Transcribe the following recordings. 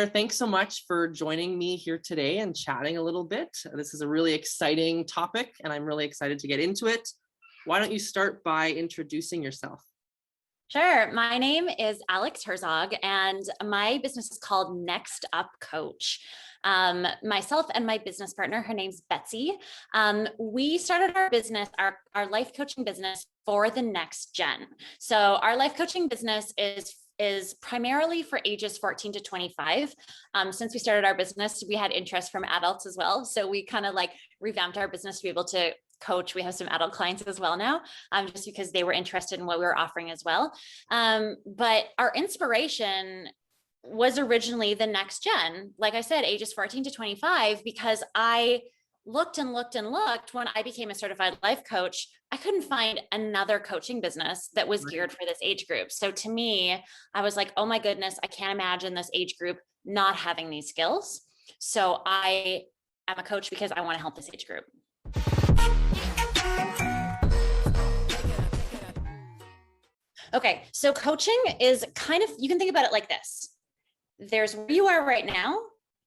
Claire, thanks so much for joining me here today and chatting a little bit. This is a really exciting topic and I'm really excited to get into it. Why don't you start by introducing yourself? Sure. My name is Alex Herzog and my business is called Next Up Coach. Myself and my business partner, her name's Betsy. We started our business, our life coaching business for the next gen. So our life coaching business is primarily for ages 14 to 25. Since we started our business, we had interest from adults as well. So we kind of like revamped our business to be able to coach. We have some adult clients as well now, just because they were interested in what we were offering as well. But our inspiration was originally the next gen, like I said, ages 14 to 25, because I looked and looked and looked. When I became a certified life coach, I couldn't find another coaching bubusiness that was geared for this age group. So to me, I was like, oh my goodness, I can't imagine this age group not having these skills. So I am a coach because I want to help this age group. Okay, so coaching is kind of, you can think about it like this. There's where you are right now,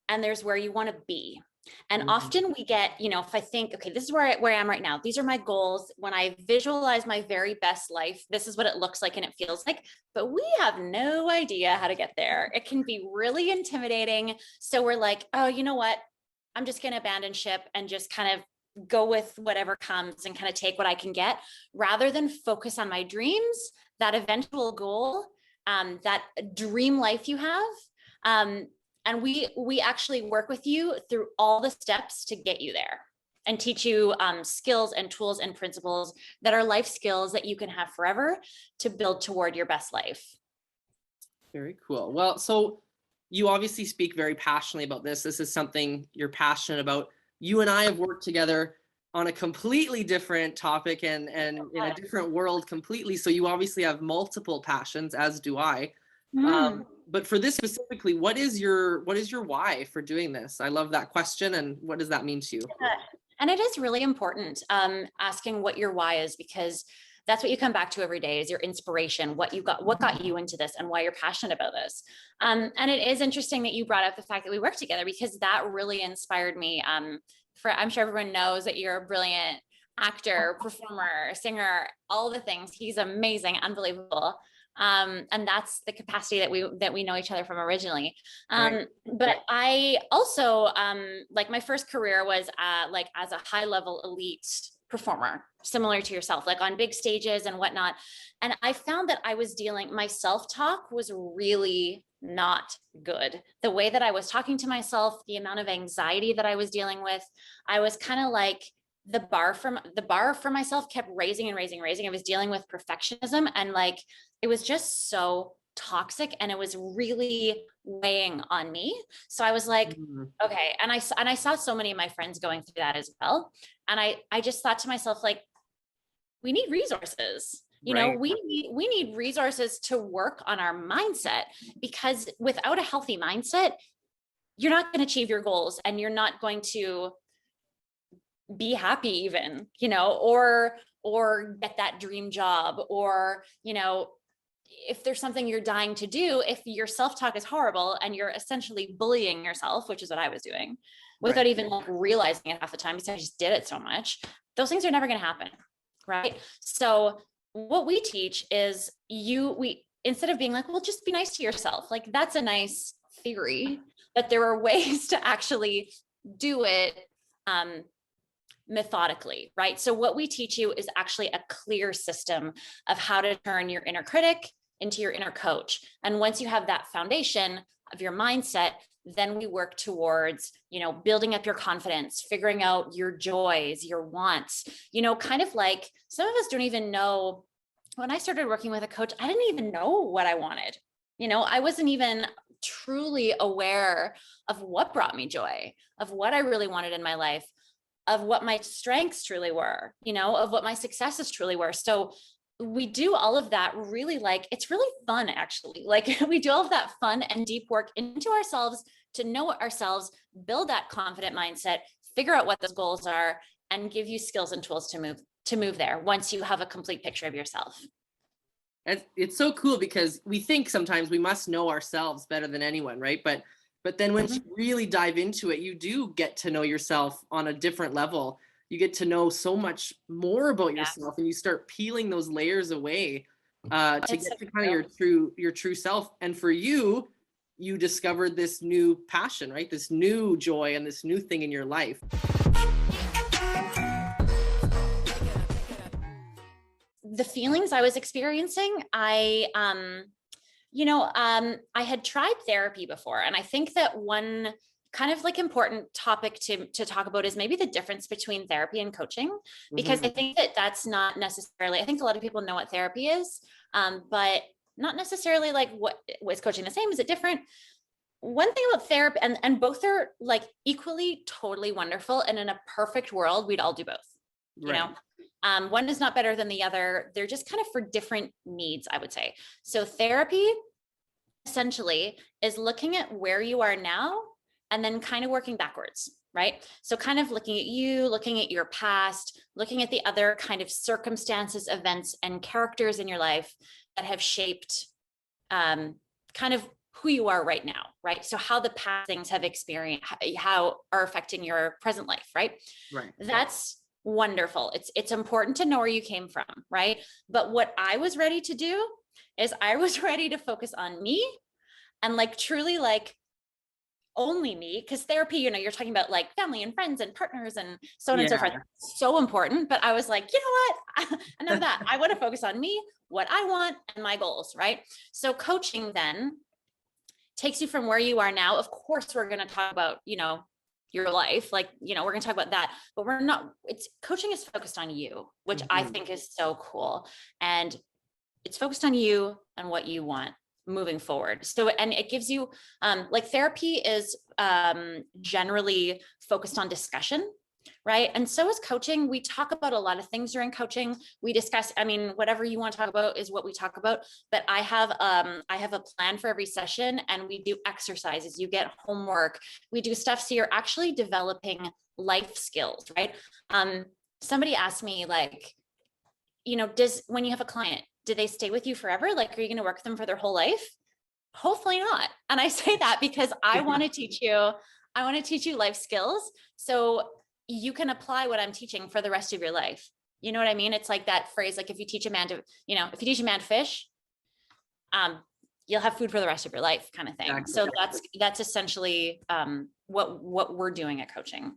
and there's where you want to be. And often we get, if I think, okay, this is where I am right now. These are my goals. When I visualize my very best life, this is what it looks like and it feels like, but we have no idea how to get there. It can be really intimidating. So we're like, oh, you know what? I'm just going to abandon ship and just kind of go with whatever comes and kind of take what I can get, rather than focus on my dreams, that eventual goal, that dream life you have. And we actually work with you through all the steps to get you there and teach you skills and tools and principles that are life skills that you can have forever to build toward your best life. Very cool. Well, so you obviously speak very passionately about this. This is something you're passionate about. You and I have worked together on a completely different topic and in a different world completely. So you obviously have multiple passions, as do I. But for this specifically, what is your why for doing this? I love that question. And what does that mean to you? And it is really important asking what your why is, because that's what you come back to every day is your inspiration, what got you into this and why you're passionate about this. And it is interesting that you brought up the fact that we work together, because that really inspired me. I'm sure everyone knows that you're a brilliant actor, performer, singer, all the things. He's amazing, unbelievable. And that's the capacity that we know each other from originally. But I also, like my first career was like as a high level elite performer, similar to yourself, like on big stages and whatnot. And I found that my self-talk was really not good. The way that I was talking to myself, the amount of anxiety that I was dealing with, I was kind of like, the bar for myself kept raising and raising. I was dealing with perfectionism, and like, it was just so toxic and it was really weighing on me. So I was like, okay. And I saw so many of my friends going through that as well. And I just thought to myself, like, we need resources. We need resources to work on our mindset, because without a healthy mindset, you're not going to achieve your goals and you're not going to be happy even, or get that dream job, or, if there's something you're dying to do, if your self-talk is horrible and you're essentially bullying yourself, which is what I was doing without even like realizing it half the time, because I just did it so much, those things are never going to happen. Right. So what we teach is instead of being like, well, just be nice to yourself. Like, that's a nice theory, but there are ways to actually do it, methodically, right? So what we teach you is actually a clear system of how to turn your inner critic into your inner coach. And once you have that foundation of your mindset, then we work towards, building up your confidence, figuring out your joys, your wants, kind of like some of us don't even know. When I started working with a coach, I didn't even know what I wanted. I wasn't even truly aware of what brought me joy, of what I really wanted in my life, of what my strengths truly were, of what my successes truly were. So we do all of that really, like, it's really fun, actually. Like, we do all of that fun and deep work into ourselves to know ourselves, build that confident mindset, figure out what those goals are, and give you skills and tools to move there once you have a complete picture of yourself. It's so cool, because we think sometimes we must know ourselves better than anyone, right? But But then once you really dive into it, you do get to know yourself on a different level. You get to know so much more about yourself, and you start peeling those layers away to It's get so to kind of your true self. And for you, you discovered this new passion, right? This new joy and this new thing in your life. The feelings I was experiencing, I had tried therapy before, and I think that one kind of like important topic to talk about is maybe the difference between therapy and coaching, because I think that that's not necessarily, I think a lot of people know what therapy is, but not necessarily like what was coaching the same? Is it different? One thing about therapy, and both are like equally totally wonderful, and in a perfect world, we'd all do both, you know? One is not better than the other. They're just kind of for different needs, I would say. So therapy essentially is looking at where you are now and then kind of working backwards, right? So kind of looking at you, looking at your past, looking at the other kind of circumstances, events, and characters in your life that have shaped kind of who you are right now, right? So how the past things have experienced, how are affecting your present life, right? Right. That's wonderful. It's important to know where you came from, right? But what I was ready to do is I was ready to focus on me and like truly like only me, because therapy, you're talking about like family and friends and partners and so on and so forth. So important. But I was like, you know what? Enough of that. I want to focus on me, what I want, and my goals, right? So coaching then takes you from where you are now. Of course, we're going to talk about, your life, like, we're going to talk about that, but we're not, coaching is focused on you, which I think is so cool. And it's focused on you and what you want moving forward. So, and it gives you, like therapy is generally focused on discussion, right? And so is coaching. We talk about a lot of things during coaching. We discuss, whatever you want to talk about is what we talk about. But I have a plan for every session, and we do exercises. You get homework. We do stuff. So you're actually developing life skills, right? Somebody asked me like, when you have a client, do they stay with you forever? Like, are you going to work with them for their whole life? Hopefully not. And I say that because I want to teach you life skills. So you can apply what I'm teaching for the rest of your life. You know what I mean? It's like that phrase, like if you teach a man to fish, you'll have food for the rest of your life kind of thing. Exactly. So that's essentially what we're doing at coaching.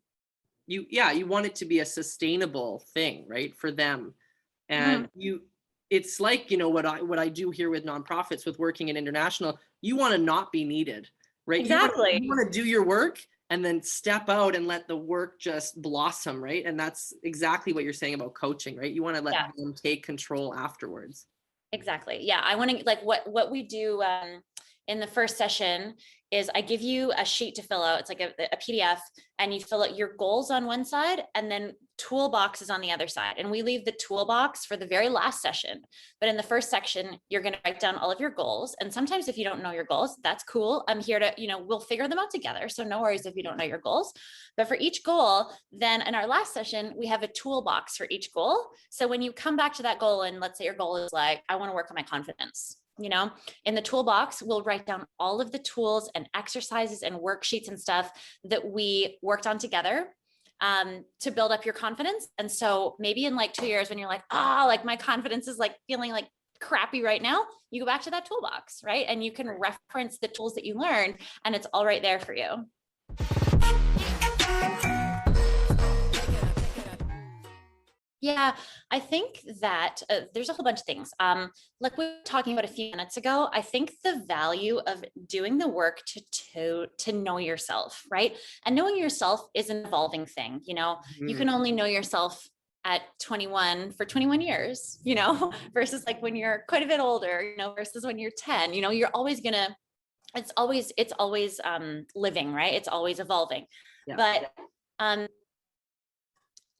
You want it to be a sustainable thing, right? For them. And it's like, what I do here with nonprofits, with working in international, you want to not be needed, right? Exactly. You want to do your work and then step out and let the work just blossom, right? And that's exactly what you're saying about coaching, right? You want to let them take control afterwards. Exactly. Yeah. I want to like what we do in the first session is I give you a sheet to fill out. It's like a PDF, and you fill out your goals on one side and then toolboxes on the other side. And we leave the toolbox for the very last session. But in the first section, you're going to write down all of your goals. And sometimes if you don't know your goals, that's cool. I'm here to, we'll figure them out together. So no worries if you don't know your goals. But for each goal, then in our last session, we have a toolbox for each goal. So when you come back to that goal, and let's say your goal is like, I want to work on my confidence. In the toolbox, we'll write down all of the tools and exercises and worksheets and stuff that we worked on together to build up your confidence. And so maybe in like 2 years, when you're like, like my confidence is like feeling like crappy right now, you go back to that toolbox, right? And you can reference the tools that you learned, and it's all right there for you. Yeah, I think that there's a whole bunch of things. Like we were talking about a few minutes ago, I think the value of doing the work to know yourself, right? And knowing yourself is an evolving thing. You can only know yourself at 21 for 21 years, versus like when you're quite a bit older, versus when you're 10, you're always gonna, it's always living, right? It's always evolving. Yeah. But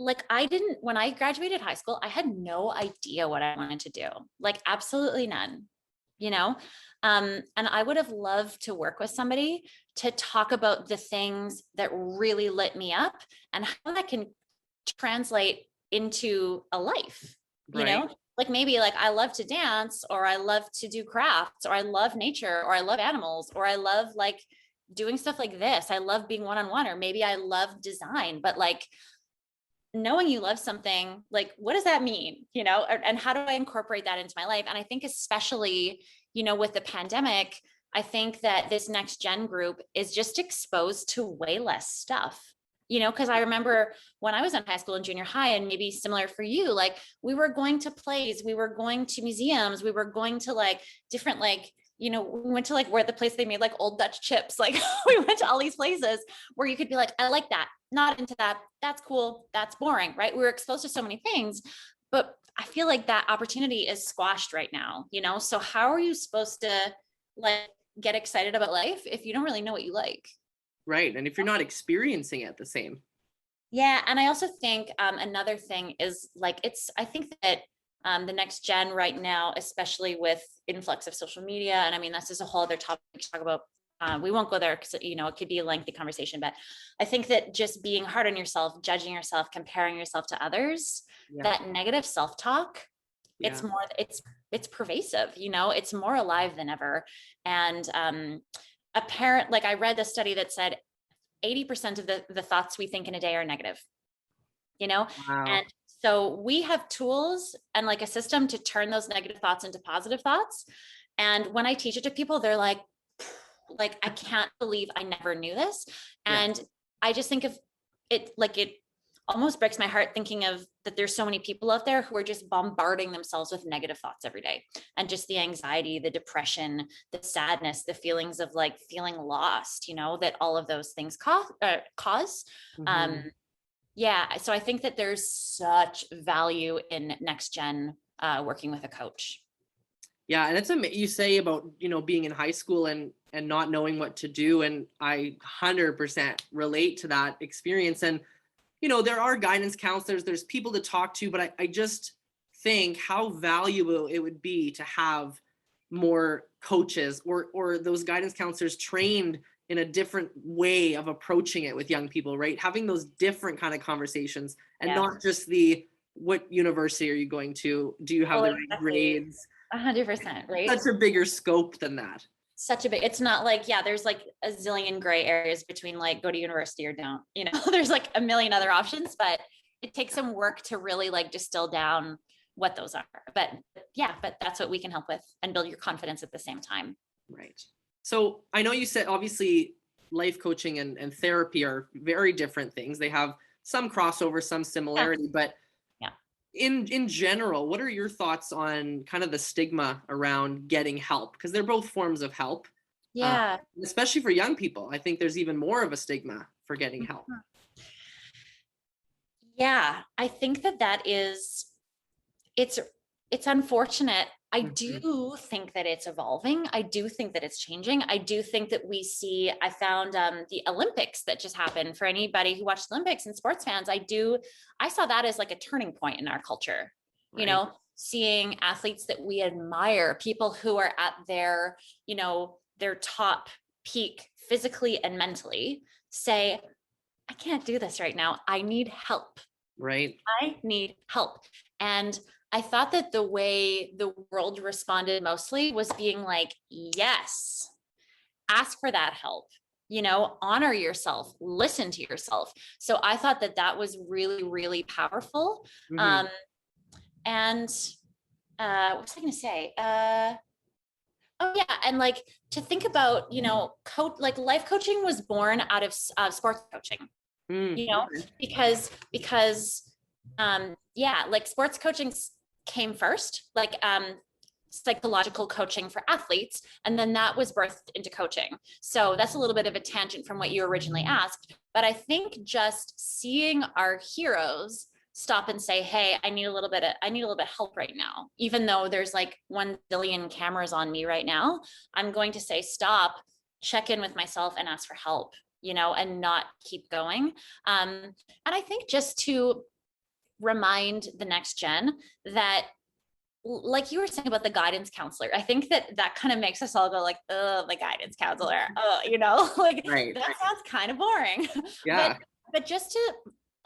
like when I graduated high school, I had no idea what I wanted to do, like absolutely none, and I would have loved to work with somebody to talk about the things that really lit me up and how that can translate into a life, like maybe like I love to dance, or I love to do crafts, or I love nature, or I love animals, or I love like doing stuff like this. I love being one-on-one, or maybe I love design, but like knowing you love something, like, what does that mean? And how do I incorporate that into my life? And I think especially, with the pandemic, I think that this next gen group is just exposed to way less stuff. Because I remember when I was in high school and junior high, and maybe similar for you, like we were going to plays, we were going to museums, we were going to like different, like, we went to like where the place they made like old Dutch chips. Like we went to all these places where you could be like, I like that, not into that. That's cool. That's boring, right? We were exposed to so many things, but I feel like that opportunity is squashed right now, So how are you supposed to like get excited about life if you don't really know what you like? Right. And if you're not experiencing it the same. Yeah. And I also think another thing is like, I think that the next gen right now, especially with influx of social media, and I mean, this is a whole other topic to talk about. We won't go there because, it could be a lengthy conversation, but I think that just being hard on yourself, judging yourself, comparing yourself to others, that negative self-talk, it's more, it's pervasive, it's more alive than ever. And like I read a study that said 80% of the thoughts we think in a day are negative, Wow. and so we have tools and like a system to turn those negative thoughts into positive thoughts. And when I teach it to people, they're like, I can't believe I never knew this. And I just think of it, like it almost breaks my heart thinking of that there's so many people out there who are just bombarding themselves with negative thoughts every day. And just the anxiety, the depression, the sadness, the feelings of like feeling lost, that all of those things cause. Mm-hmm. Yeah. So I think that there's such value in next gen working with a coach. Yeah, and you say about, being in high school and not knowing what to do, and I 100% relate to that experience. And there are guidance counselors, there's people to talk to, but I just think how valuable it would be to have more coaches or those guidance counselors trained in a different way of approaching it with young people, right? Having those different kind of conversations, and not just what university are you going to? Do you have the right grades? 100%, right? Such a bigger scope than that. It's not like, there's like a zillion gray areas between like go to university or don't, there's like a million other options, but it takes some work to really like distill down what those are. But that's what we can help with and build your confidence at the same time. Right. So I know you said obviously life coaching and therapy are very different things. They have some crossover, some similarity, but in general, what are your thoughts on kind of the stigma around getting help? Because they're both forms of help. Especially for young people. I think there's even more of a stigma for getting help. Yeah, I think that is, it's unfortunate. I do think that it's evolving. I do think that it's changing. I do think that I found the Olympics that just happened. For anybody who watched the Olympics and sports fans, I saw that as like a turning point in our culture, seeing athletes that we admire, people who are at their, their top peak physically and mentally, say, I can't do this right now. I need help. Right. I need help. And I thought that the way the world responded mostly was being like, yes, ask for that help, honor yourself, listen to yourself. So I thought that was really, really powerful. And what was I going to say? Oh yeah. And like to think about, like life coaching was born out of sports coaching, because like sports coaching came first, like psychological coaching for athletes, and then that was birthed into coaching. So that's a little bit of a tangent from what you originally asked, but I think just seeing our heroes stop and say, hey, I need a little bit of help right now, even though there's like 1 billion cameras on me right now, I'm going to say stop, check in with myself and ask for help, and not keep going. And I think just to remind the next gen that, like you were saying about the guidance counselor, I think that kind of makes us all go like, oh, the guidance counselor, like that sounds kind of boring. Yeah. But just to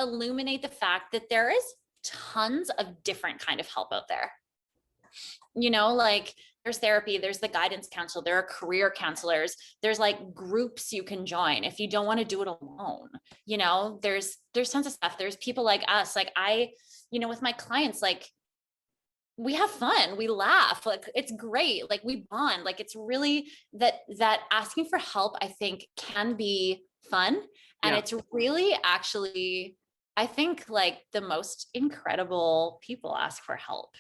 illuminate the fact that there is tons of different kind of help out there, like there's therapy, there's the guidance council, there are career counselors, there's like groups you can join if you don't want to do it alone. You know, there's tons of stuff. There's people like us, like I, you know, with my clients, like we have fun, we laugh, like it's great, like we bond, like it's really that asking for help, I think can be fun. And Yeah. it's really actually, I think like the most incredible people ask for help,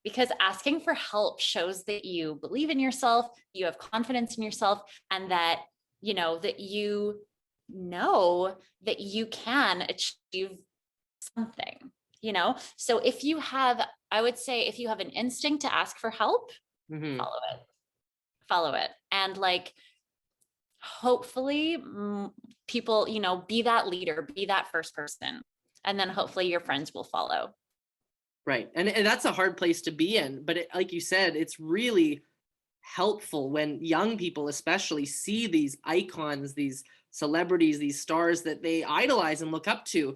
because asking for help shows that you believe in yourself, you have confidence in yourself, and that, you know that you can achieve something, you know? So if you have, I would say, if you have an instinct to ask for help, Mm-hmm. follow it. And like, hopefully people, you know, be that leader, be that first person. And then hopefully your friends will follow. Right. And that's a hard place to be in. But like you said, it's really helpful when young people especially see these icons, these celebrities, these stars that they idolize and look up to,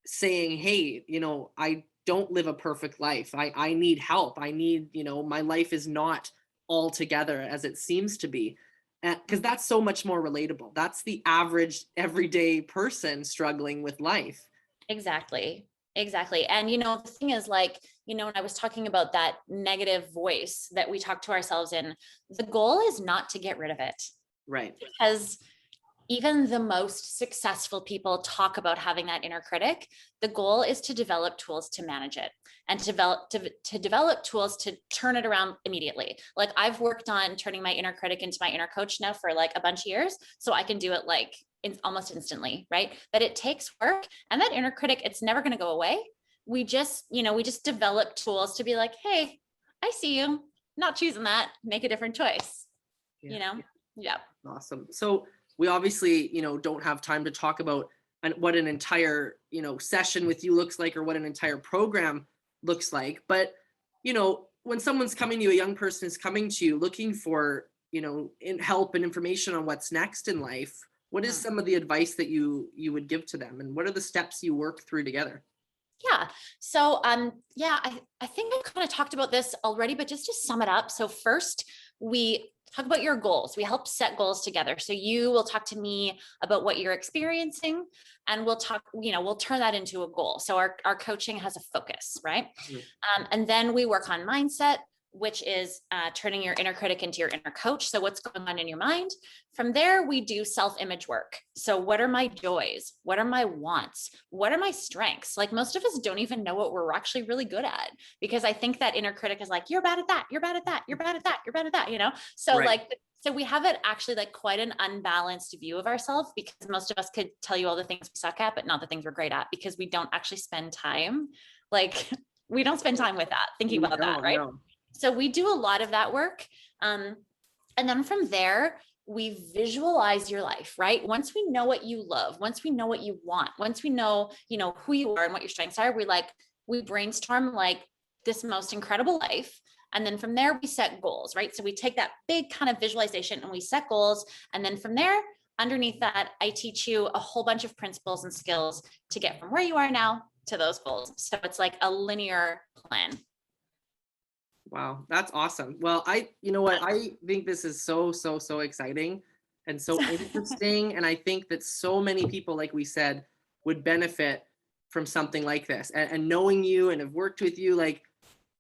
saying, hey, you know, I don't live a perfect life. I need help. I need, you know, my life is not all together as it seems to be. Because that's so much more relatable. That's the average everyday person struggling with life. Exactly. Exactly. And, you know, the thing is, like, you know, when I was talking about that negative voice that we talk to ourselves in, the goal is not to get rid of it, Right. because even the most successful people talk about having that inner critic. The goal is to develop tools to manage it, and to develop tools to turn it around immediately. Like I've worked on turning my inner critic into my inner coach now for like a bunch of years, so I can do it like almost instantly, right? But it takes work, and that inner critic, it's never going to go away. We just, you know, we just develop tools to be like, hey, I see you, not choosing that, make a different choice, Yeah. you know? Yeah. Awesome. So we obviously, you know, don't have time to talk about what an entire, you know, session with you looks like, or what an entire program looks like. But, you know, when someone's coming to you, a young person is coming to you looking for, you know, help and information on what's next in life, what is some of the advice that you would give to them, and what are the steps you work through together? Yeah. So, yeah, I think I kind of talked about this already, but just to sum it up. So first, we talk about your goals. We help set goals together. So you will talk to me about what you're experiencing, and we'll talk, you know, we'll turn that into a goal. So our coaching has a focus, right? Mhm. And then we work on mindset, which is turning your inner critic into your inner coach. So what's going on in your mind? From there, we do self-image work. So what are my joys? What are my wants? What are my strengths? Like most of us don't even know what we're actually really good at, because I think that inner critic is like, you're bad at that, you're bad at that, you're bad at that, you're bad at that, you know? So Right. like, so we have it actually like quite an unbalanced view of ourselves, because most of us could tell you all the things we suck at, but not the things we're great at, because we don't actually spend time. Like we don't spend time with that, thinking about that, right? No. So we do a lot of that work. And then from there, we visualize your life, right? Once we know what you love, once we know what you want, once we know, you know, who you are and what your strengths are, we brainstorm like this most incredible life. And then from there, we set goals, right? So we take that big kind of visualization and we set goals. And then from there, underneath that, I teach you a whole bunch of principles and skills to get from where you are now to those goals. So it's like a linear plan. Wow, that's awesome. Well, you know what, I think this is so exciting and so interesting. And I think that so many people, like we said, would benefit from something like this. And knowing you and have worked with you, like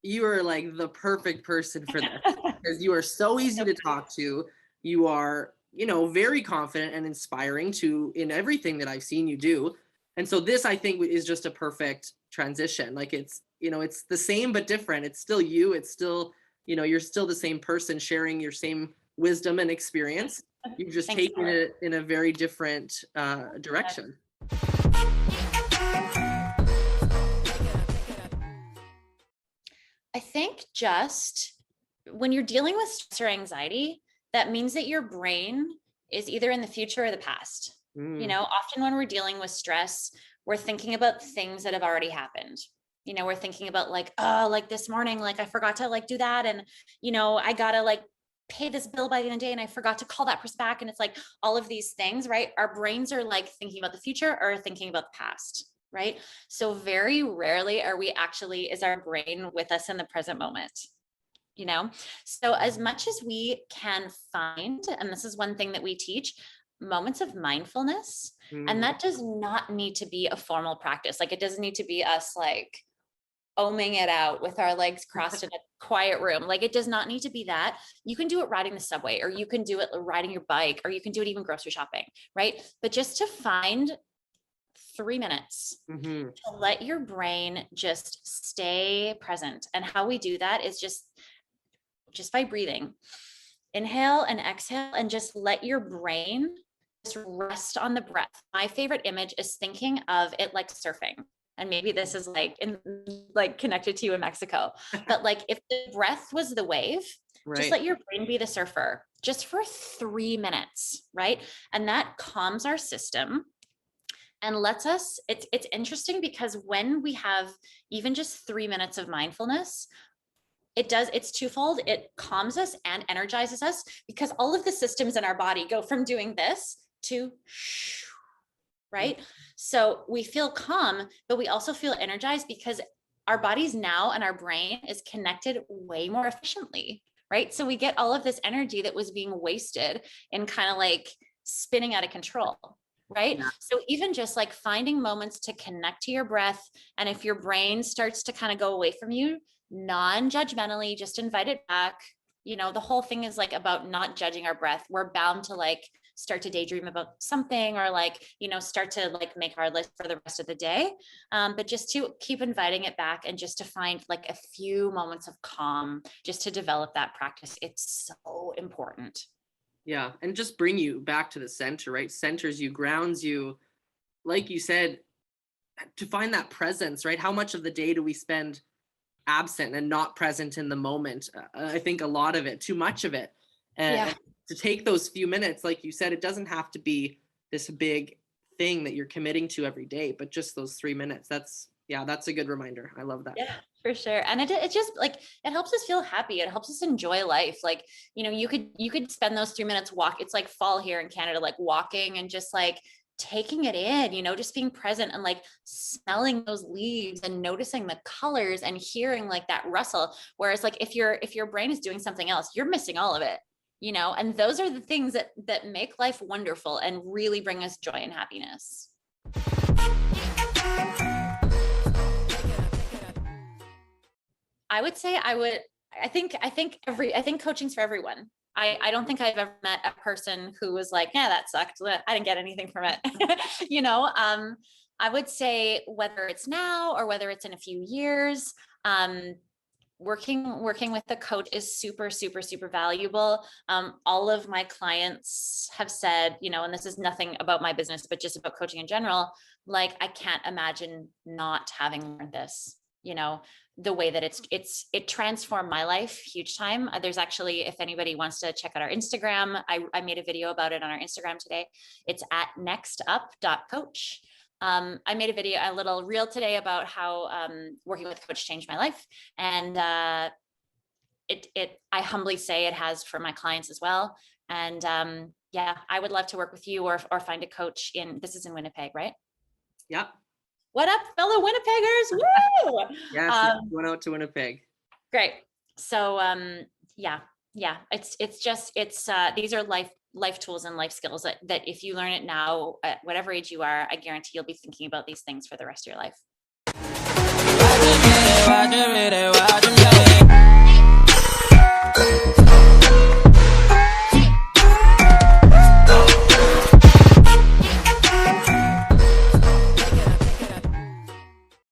you are like the perfect person for this, because you are so easy to talk to. You are, you know, very confident and inspiring in everything that I've seen you do. And so this, I think, is just a perfect transition. Like it's, you know, it's the same but different. It's still you. It's still, you know, you're still the same person sharing your same wisdom and experience. You've just Thanks, taken it in a very different direction. I think just when you're dealing with stress or anxiety, that means that your brain is either in the future or the past. You know, often when we're dealing with stress, we're thinking about things that have already happened. You know, we're thinking about like, oh, like this morning, like I forgot to like do that. And, you know, I gotta like pay this bill by the end of the day and I forgot to call that person back. And it's like all of these things, right? Our brains are like thinking about the future or thinking about the past, right? So very rarely is our brain with us in the present moment. you know? So as much as we can find, and this is one thing that we teach, moments of mindfulness, and Mm. that does not need to be a formal practice. Like it doesn't need to be us like oming it out with our legs crossed in a quiet room. Like it does not need to be that. You can do it riding the subway, or you can do it riding your bike, or you can do it even grocery shopping, right? But just to find 3 minutes Mm-hmm. to let your brain just stay present. And how we do that is just by breathing. Inhale and exhale, and just let your brain just rest on the breath. My favorite image is thinking of it like surfing. And maybe this is like connected to you in Mexico. But like if the breath was the wave, just Right. let your brain be the surfer just for 3 minutes, right? And that calms our system and lets us, it's interesting because when we have even just 3 minutes of mindfulness, it's twofold. It calms us and energizes us because all of the systems in our body go from doing this to right. So we feel calm, but we also feel energized because our bodies now and our brain is connected way more efficiently, right? So we get all of this energy that was being wasted in kind of like spinning out of control, right? Yeah. So even just like finding moments to connect to your breath, and if your brain starts to kind of go away from you, non-judgmentally, just invite it back. You know, the whole thing is like about not judging our breath. We're bound to like start to daydream about something, or like, you know, start to like make our list for the rest of the day. But just to keep inviting it back, and just to find like a few moments of calm, just to develop that practice. It's so important. Yeah. And just bring you back to the center, right? Centers you, grounds you, like you said, to find that presence, right? How much of the day do we spend absent and not present in the moment? I think a lot of it, too much of it. Yeah. And to take those few minutes, like you said, it doesn't have to be this big thing that you're committing to every day, but just those 3 minutes. That's a good reminder. I love that. Yeah, for sure. And it just like, it helps us feel happy. It helps us enjoy life. Like, you know, you could spend those 3 minutes it's like fall here in Canada, like walking and just like taking it in, you know, just being present and like smelling those leaves and noticing the colors and hearing like that rustle. Whereas like if your brain is doing something else, you're missing all of it, you know, and those are the things that make life wonderful and really bring us joy and happiness. I would say I think coaching's for everyone. I don't think I've ever met a person who was like, yeah, that sucked. I didn't get anything from it. You know, I would say whether it's now or whether it's in a few years, working with the coach is super, super, super valuable. All of my clients have said, you know, and this is nothing about my business, but just about coaching in general, like, I can't imagine not having learned this, you know, the way that it transformed my life huge time. There's actually, if anybody wants to check out our Instagram, I made a video about it on our Instagram today. It's at nextup.coach. I made a little reel today about how working with a coach changed my life. And I humbly say it has for my clients as well. And yeah, I would love to work with you, or find a coach this is in Winnipeg, right? Yep. What up, fellow Winnipeggers? Woo! Yes. Going out to Winnipeg. Great. So yeah, these are life tools and life skills that if you learn it now at whatever age you are, I guarantee you'll be thinking about these things for the rest of your life.